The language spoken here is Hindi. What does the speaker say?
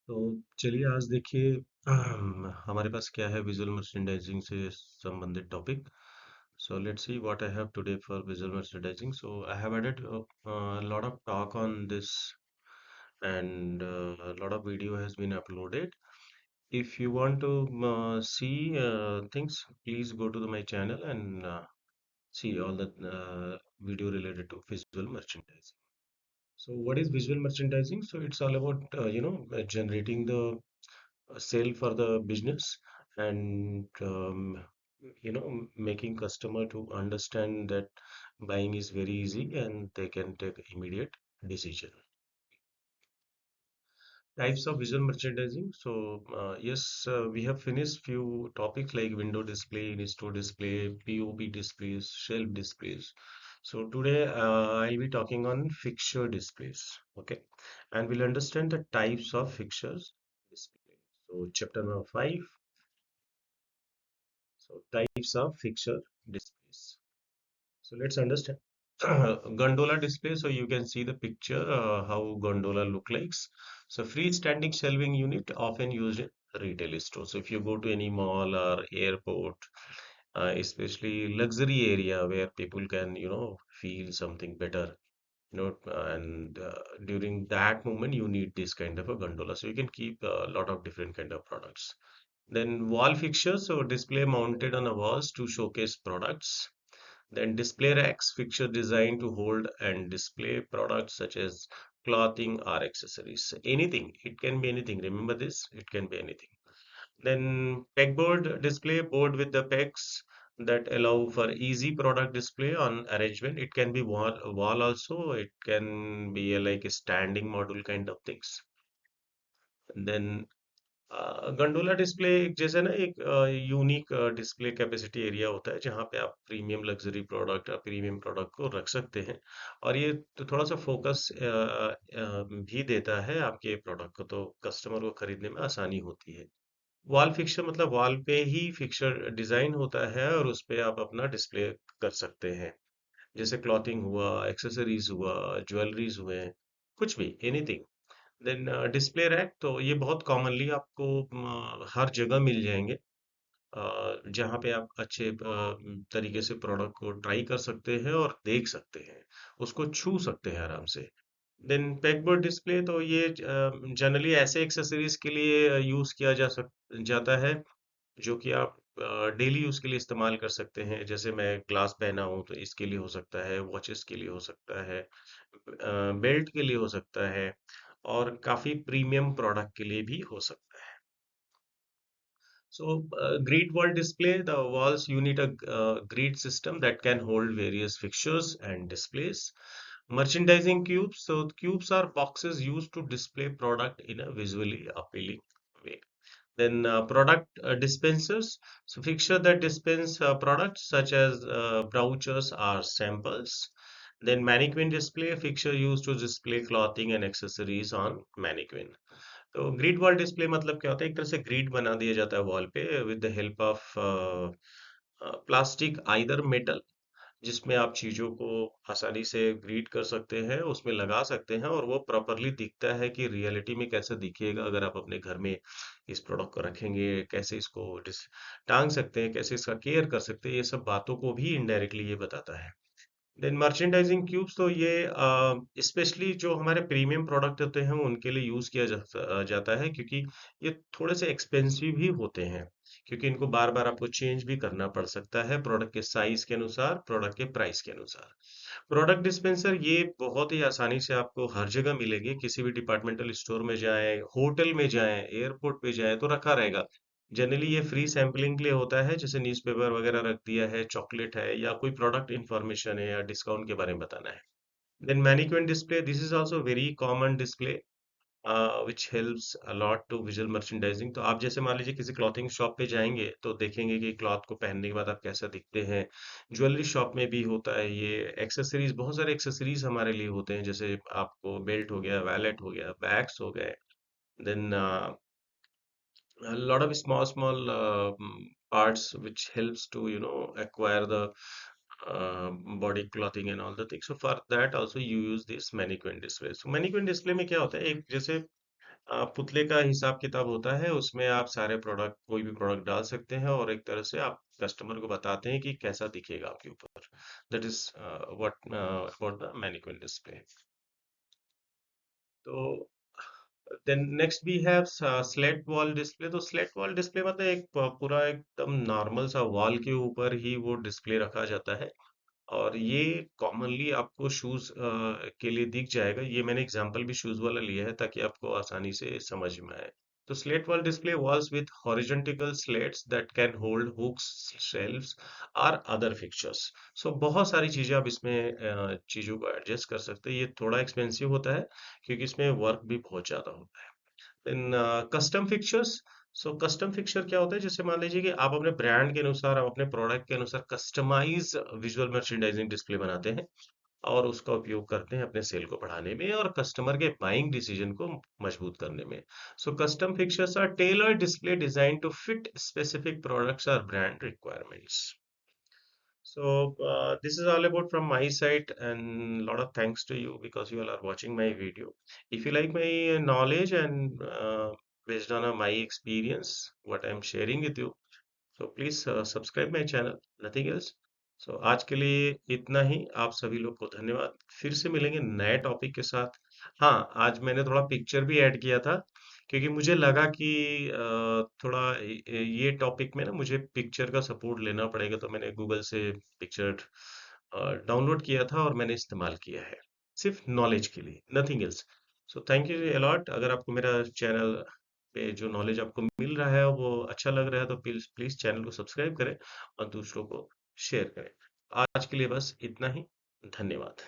तो चलिए आज देखिए हमारे पास क्या है विजुअल मर्चेंडाइजिंग से संबंधित topic. So let's see what I have today for visual merchandising. So I have added a lot of talk on this, and a lot of video has been uploaded. If you want to see things, please go to my channel and see all the video related to visual merchandising. So what is visual merchandising? So it's all about generating the sale for the business, and making customer to understand that buying is very easy and they can take immediate decision. Types of visual merchandising. So yes, we have finished few topics like window display, in-store display, POP displays, shelf displays. So today I'll be talking on fixture displays. Okay, and we'll understand the types of fixtures display. So chapter number 5. So types of fixture displays. So let's understand. Gondola display. So you can see the picture how gondola look like. So freestanding shelving unit often used in retail stores. So if you go to any mall or airport, especially luxury area where people can feel something better, and during that moment you need this kind of a gondola. So you can keep a lot of different kind of products. Then wall fixtures, so display mounted on a walls to showcase products. Then display racks, fixture designed to hold and display products such as clothing or accessories. Anything, it can be anything. Remember this, it can be anything. Then pegboard display, board with the pegs that allow for easy product display on arrangement. It can be wall also. It can be like a standing module kind of things. And then gondola display एक जैसे ना एक यूनिक डिस्प्ले कैपेसिटी एरिया होता है जहाँ पे आप प्रीमियम लग्जरी प्रोडक्ट या प्रीमियम प्रोडक्ट को रख सकते हैं. और ये तो थोड़ा सा फोकस भी देता है आपके प्रोडक्ट को, तो कस्टमर को खरीदने में आसानी होती है. वॉल फिक्सर मतलब वॉल पे ही फिक्सर डिजाइन होता है और उस पे आप अपना डिस्प्ले कर सकते हैं. जैसे क्लॉथिंग हुआ, एक्सेसरीज हुआ, ज्वेलरीज हुए, कुछ भी, एनीथिंग. देन डिस्प्ले रैक, तो ये बहुत कॉमनली आपको हर जगह मिल जाएंगे, जहाँ पे आप अच्छे तरीके से प्रोडक्ट को ट्राई कर सकते हैं और देख सकते हैं, उसको छू सकते हैं आराम से. देन पेगबोर्ड डिस्प्ले, तो ये जनरली ऐसे एक्सेसरीज के लिए यूज किया जाता है जो कि आप डेली यूज के लिए इस्तेमाल कर सकते हैं. जैसे मैं ग्लास पहना हूँ तो इसके लिए हो सकता है, वॉचेस के लिए हो सकता है, बेल्ट के लिए हो सकता है, और काफी प्रीमियम प्रोडक्ट के लिए भी हो सकता है. So, grid wall display, the walls unit a grid system that can hold various fixtures and displays. Merchandising cubes, so cubes are boxes used to display product in a visually appealing way. Then product dispensers, so fixture that dispense products such as brochures or samples. Then mannequin display, fixture used to display clothing and accessories on mannequin. तो ग्रिड वॉल डिस्प्ले मतलब क्या होता है, एक तरह से ग्रिड बना दिया जाता है वॉल पे with the help of plastic either metal, जिसमें आप चीजों को आसानी से ग्रीड कर सकते हैं, उसमें लगा सकते हैं, और वो प्रॉपरली दिखता है कि रियलिटी में कैसा दिखेगा अगर आप अपने घर में इस प्रोडक्ट को रखेंगे, कैसे इसको टांग सकते हैं, कैसे इसका केयर कर सकते हैं, ये सब बातों को भी इनडायरेक्टली ये बताता है. देन मर्चेंडाइजिंग क्यूब्स, तो ये स्पेशली जो हमारे प्रीमियम प्रोडक्ट होते हैं उनके लिए यूज किया जाता है, क्योंकि ये थोड़े से एक्सपेंसिव भी होते हैं, क्योंकि इनको बार बार आपको चेंज भी करना पड़ सकता है प्रोडक्ट के साइज के अनुसार, प्रोडक्ट के प्राइस के अनुसार. प्रोडक्ट डिस्पेंसर ये बहुत ही आसानी से आपको हर जगह मिलेंगे, किसी भी डिपार्टमेंटल स्टोर में जाएं, होटल में जाएं, एयरपोर्ट पे जाएं तो रखा रहेगा. जनरली ये फ्री सैम्पलिंग के लिए होता है, जैसे न्यूज़पेपर वगैरह रख दिया है, चॉकलेट है, या कोई प्रोडक्ट इंफॉर्मेशन है या डिस्काउंट के बारे में बताना है. Then mannequin display, this is also very common display which helps a lot to visual merchandising. तो आप जैसे मान लीजिए किसी क्लॉथिंग शॉप पे जाएंगे तो देखेंगे कि क्लॉथ को पहनने के बाद आप कैसा दिखते हैं. ज्वेलरी शॉप में भी होता है ये. एक्सेसरीज, बहुत सारे एक्सेसरीज हमारे लिए होते हैं, जैसे आपको बेल्ट हो गया, वैलेट हो गया, बैग्स हो गए. Then a lot of small parts which helps to acquire the body clothing and all the things. So for that also you use this mannequin display. So mannequin display में क्या होता है, एक जैसे पुतले का हिसाब किताब होता है, उसमें आप सारे प्रोडक्ट, कोई भी प्रोडक्ट डाल सकते हैं और एक तरह से आप कस्टमर को बताते हैं कि कैसा दिखेगा आपके ऊपर। That is what the mannequin display. तो then next we have slate wall display. तो स्लेट वॉल डिस्प्ले मतलब एक पूरा एकदम नॉर्मल सा वॉल के ऊपर ही वो डिस्प्ले रखा जाता है, और ये कॉमनली आपको शूज के लिए दिख जाएगा। ये मैंने एग्जांपल भी शूज वाला लिया है ताकि आपको आसानी से समझ में आए। तो slate wall display walls with horizontal slats that can hold hooks, shelves और अदर फिक्चर्स। सो बहुत सारी चीजें आप इसमें चीजों को एडजस्ट कर सकते हैं। ये थोड़ा एक्सपेंसिव होता है क्योंकि इसमें वर्क भी बहुत ज्यादा होता है। इन custom fixtures. So custom fixture क्या होता है, जैसे मान लीजिए कि आप अपने ब्रांड के अनुसार, आप अपने प्रोडक्ट के अनुसार कस्टमाइज विजुअल मर्चेंडाइजिंग डिस्प्ले बनाते हैं और उसका उपयोग करते हैं अपने सेल को बढ़ाने में और कस्टमर के बाइंग डिसीजन को मजबूत करने में। So custom fixtures are tailored display design to fit specific products और brand requirements. So this is all about from my side, and lot of thanks to you because you all are watching my video. If you like my knowledge and based on my experience, what I'm sharing with you, so please subscribe my channel. Nothing else. So आज के लिए इतना ही। आप सभी लोग को धन्यवाद। फिर से मिलेंगे नए टॉपिक के साथ। हाँ, आज मैंने थोड़ा पिक्चर भी ऐड किया था क्योंकि मुझे लगा कि थोड़ा ये टॉपिक में ना मुझे पिक्चर का सपोर्ट लेना पड़ेगा, तो मैंने गूगल से पिक्चर डाउनलोड किया था और मैंने इस्तेमाल किया है सिर्फ नॉलेज के लिए, nothing else. So thank you a lot. अगर आपको मेरा चैनल पे जो नॉलेज आपको मिल रहा है वो अच्छा लग रहा है तो प्लीज प्लीज चैनल को सब्सक्राइब करें और दूसरों को शेयर करें। आज के लिए बस इतना ही। धन्यवाद।